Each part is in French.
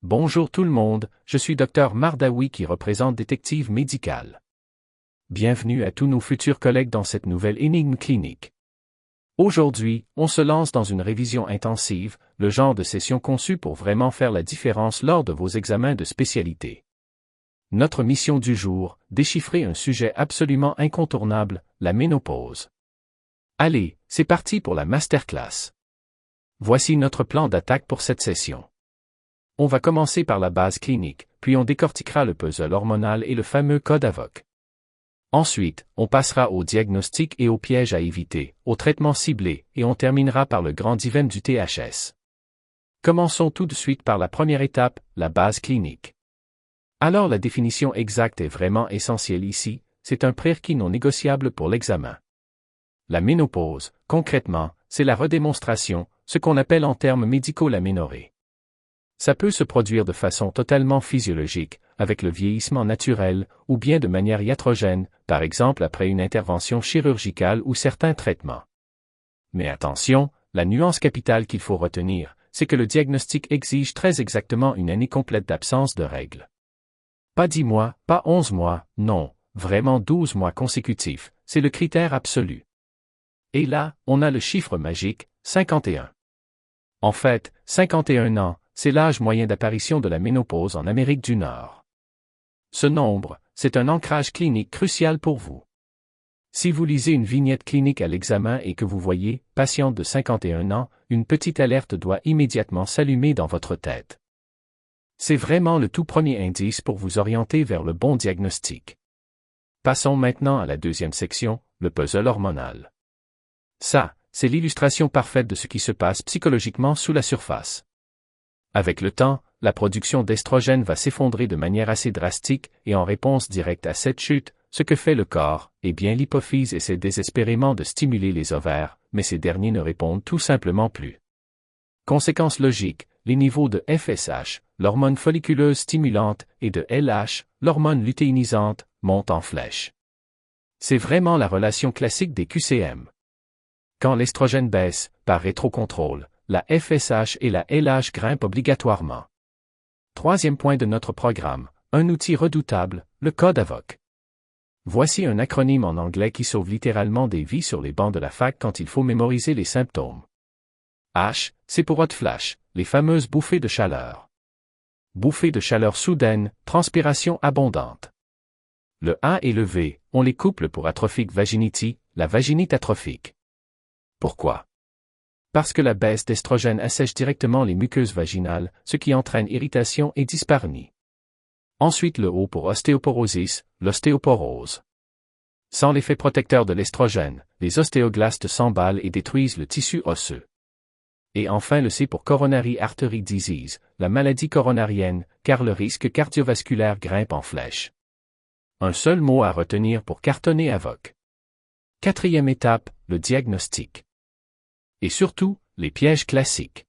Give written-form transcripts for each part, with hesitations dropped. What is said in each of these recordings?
Bonjour tout le monde, je suis Dr Mardawi qui représente Détective Médical. Bienvenue à tous nos futurs collègues dans cette nouvelle énigme clinique. Aujourd'hui, on se lance dans une révision intensive, le genre de session conçue pour vraiment faire la différence lors de vos examens de spécialité. Notre mission du jour, déchiffrer un sujet absolument incontournable, la ménopause. Allez, c'est parti pour la masterclass. Voici notre plan d'attaque pour cette session. On va commencer par la base clinique, puis on décortiquera le puzzle hormonal et le fameux code AVOC. Ensuite, on passera au diagnostic et aux pièges à éviter, au traitement ciblé, et on terminera par le grand divin du THS. Commençons tout de suite par la première étape, la base clinique. Alors la définition exacte est vraiment essentielle ici, c'est un prérequis non négociable pour l'examen. La ménopause, concrètement, c'est la redémonstration, ce qu'on appelle en termes médicaux l'aménorrhée. Ça peut se produire de façon totalement physiologique, avec le vieillissement naturel, ou bien de manière iatrogène, par exemple après une intervention chirurgicale ou certains traitements. Mais attention, la nuance capitale qu'il faut retenir, c'est que le diagnostic exige très exactement une année complète d'absence de règles. Pas 10 mois, pas 11 mois, non, vraiment 12 mois consécutifs, c'est le critère absolu. Et là, on a le chiffre magique, 51. En fait, 51 ans, c'est l'âge moyen d'apparition de la ménopause en Amérique du Nord. Ce nombre, c'est un ancrage clinique crucial pour vous. Si vous lisez une vignette clinique à l'examen et que vous voyez « patiente de 51 ans », une petite alerte doit immédiatement s'allumer dans votre tête. C'est vraiment le tout premier indice pour vous orienter vers le bon diagnostic. Passons maintenant à la deuxième section, le puzzle hormonal. Ça, c'est l'illustration parfaite de ce qui se passe psychologiquement sous la surface. Avec le temps, la production d'estrogène va s'effondrer de manière assez drastique et en réponse directe à cette chute, ce que fait le corps, eh bien l'hypophyse essaie désespérément de stimuler les ovaires, mais ces derniers ne répondent tout simplement plus. Conséquence logique, les niveaux de FSH, l'hormone folliculeuse stimulante, et de LH, l'hormone lutéinisante, montent en flèche. C'est vraiment la relation classique des QCM. Quand l'estrogène baisse, par rétrocontrôle, la FSH et la LH grimpent obligatoirement. Troisième point de notre programme, un outil redoutable, le code AVOC. Voici un acronyme en anglais qui sauve littéralement des vies sur les bancs de la fac quand il faut mémoriser les symptômes. H, c'est pour hot flash, les fameuses bouffées de chaleur. Bouffées de chaleur soudaine, transpiration abondante. Le A et le V, on les couple pour atrophic vaginity, la vaginite atrophique. Pourquoi? Parce que la baisse d'estrogène assèche directement les muqueuses vaginales, ce qui entraîne irritation et dyspareunie. Ensuite le O pour ostéoporosis, l'ostéoporose. Sans l'effet protecteur de l'estrogène, les ostéoblastes s'emballent et détruisent le tissu osseux. Et enfin le C pour coronary artery disease, la maladie coronarienne, car le risque cardiovasculaire grimpe en flèche. Un seul mot à retenir pour cartonner AVOC. Quatrième étape, le diagnostic. Et surtout, les pièges classiques.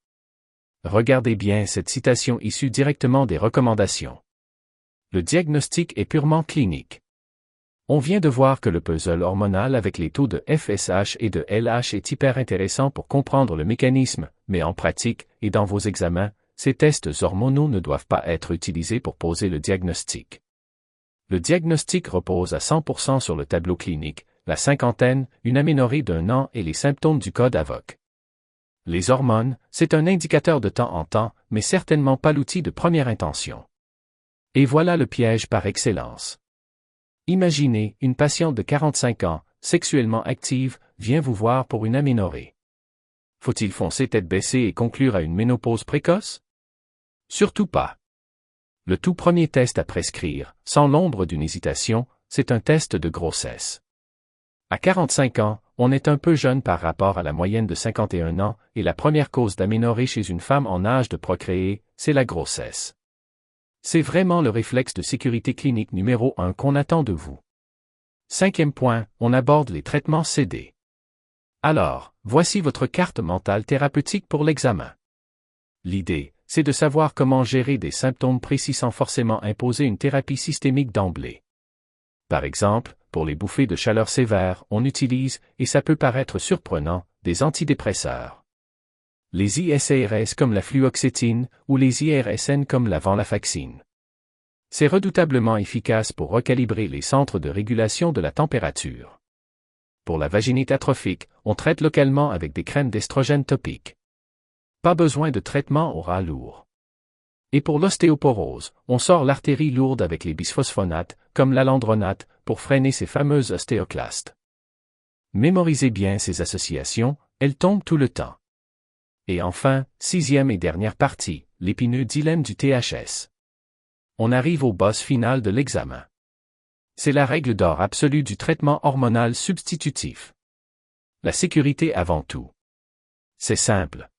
Regardez bien cette citation issue directement des recommandations. Le diagnostic est purement clinique. On vient de voir que le puzzle hormonal avec les taux de FSH et de LH est hyper intéressant pour comprendre le mécanisme, mais en pratique, et dans vos examens, ces tests hormonaux ne doivent pas être utilisés pour poser le diagnostic. Le diagnostic repose à 100% sur le tableau clinique, la cinquantaine, une aménorrhée d'1 an et les symptômes du code AVOC. Les hormones, c'est un indicateur de temps en temps, mais certainement pas l'outil de première intention. Et voilà le piège par excellence. Imaginez, une patiente de 45 ans, sexuellement active, vient vous voir pour une aménorrhée. Faut-il foncer tête baissée et conclure à une ménopause précoce? Surtout pas. Le tout premier test à prescrire, sans l'ombre d'une hésitation, c'est un test de grossesse. À 45 ans, on est un peu jeune par rapport à la moyenne de 51 ans, et la première cause d'aménorrhée chez une femme en âge de procréer, c'est la grossesse. C'est vraiment le réflexe de sécurité clinique numéro 1 qu'on attend de vous. Cinquième point, on aborde les traitements CD. Alors, voici votre carte mentale thérapeutique pour l'examen. L'idée, c'est de savoir comment gérer des symptômes précis sans forcément imposer une thérapie systémique d'emblée. Par exemple, pour les bouffées de chaleur sévères, on utilise, et ça peut paraître surprenant, des antidépresseurs. les ISARS comme la fluoxétine ou les IRSN comme la venlafaxine. C'est redoutablement efficace pour recalibrer les centres de régulation de la température. Pour la vaginite atrophique, on traite localement avec des crèmes d'estrogène topiques. Pas besoin de traitement oral lourd. Et pour l'ostéoporose, on sort l'artérie lourde avec les bisphosphonates, comme l'alendronate, pour freiner ces fameuses ostéoclastes. Mémorisez bien ces associations, elles tombent tout le temps. Et enfin, sixième et dernière partie, l'épineux dilemme du THS. On arrive au boss final de l'examen. C'est la règle d'or absolue du traitement hormonal substitutif. La sécurité avant tout. C'est simple.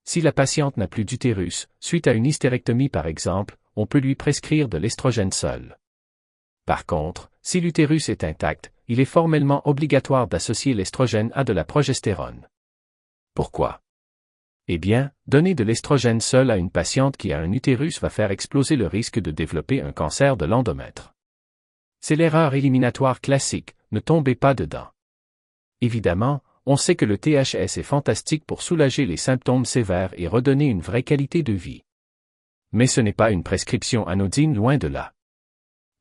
Si la patiente n'a plus d'utérus, suite à une hystérectomie par exemple, on peut lui prescrire de l'estrogène seul. Par contre, si l'utérus est intact, il est formellement obligatoire d'associer l'estrogène à de la progestérone. Pourquoi? Eh bien, donner de l'estrogène seul à une patiente qui a un utérus va faire exploser le risque de développer un cancer de l'endomètre. C'est l'erreur éliminatoire classique, ne tombez pas dedans. Évidemment, on sait que le THS est fantastique pour soulager les symptômes sévères et redonner une vraie qualité de vie. Mais ce n'est pas une prescription anodine, loin de là.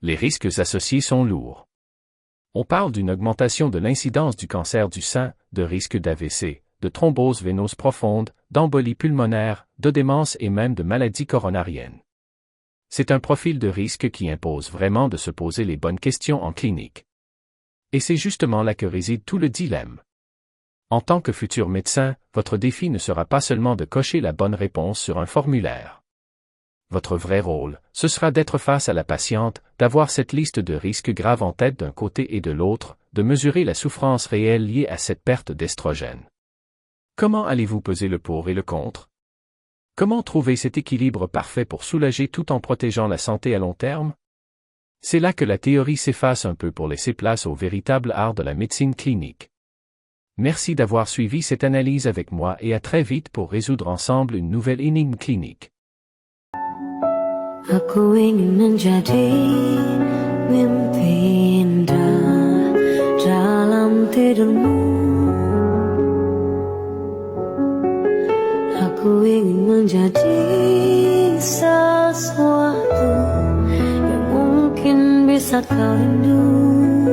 Les risques associés sont lourds. On parle d'une augmentation de l'incidence du cancer du sein, de risque d'AVC, de thrombose veineuse profonde, d'embolie pulmonaire, de démence et même de maladies coronariennes. C'est un profil de risque qui impose vraiment de se poser les bonnes questions en clinique. Et c'est justement là que réside tout le dilemme. En tant que futur médecin, votre défi ne sera pas seulement de cocher la bonne réponse sur un formulaire. Votre vrai rôle, ce sera d'être face à la patiente, d'avoir cette liste de risques graves en tête d'un côté et de l'autre, de mesurer la souffrance réelle liée à cette perte d'estrogène. Comment allez-vous peser le pour et le contre? Comment trouver cet équilibre parfait pour soulager tout en protégeant la santé à long terme? C'est là que la théorie s'efface un peu pour laisser place au véritable art de la médecine clinique. Merci d'avoir suivi cette analyse avec moi et à très vite pour résoudre ensemble une nouvelle énigme clinique. Aku ingin menjadi mimpi indah dalam tidurmu. Aku ingin menjadi sesuatu yang mungkin bisa kau rindu.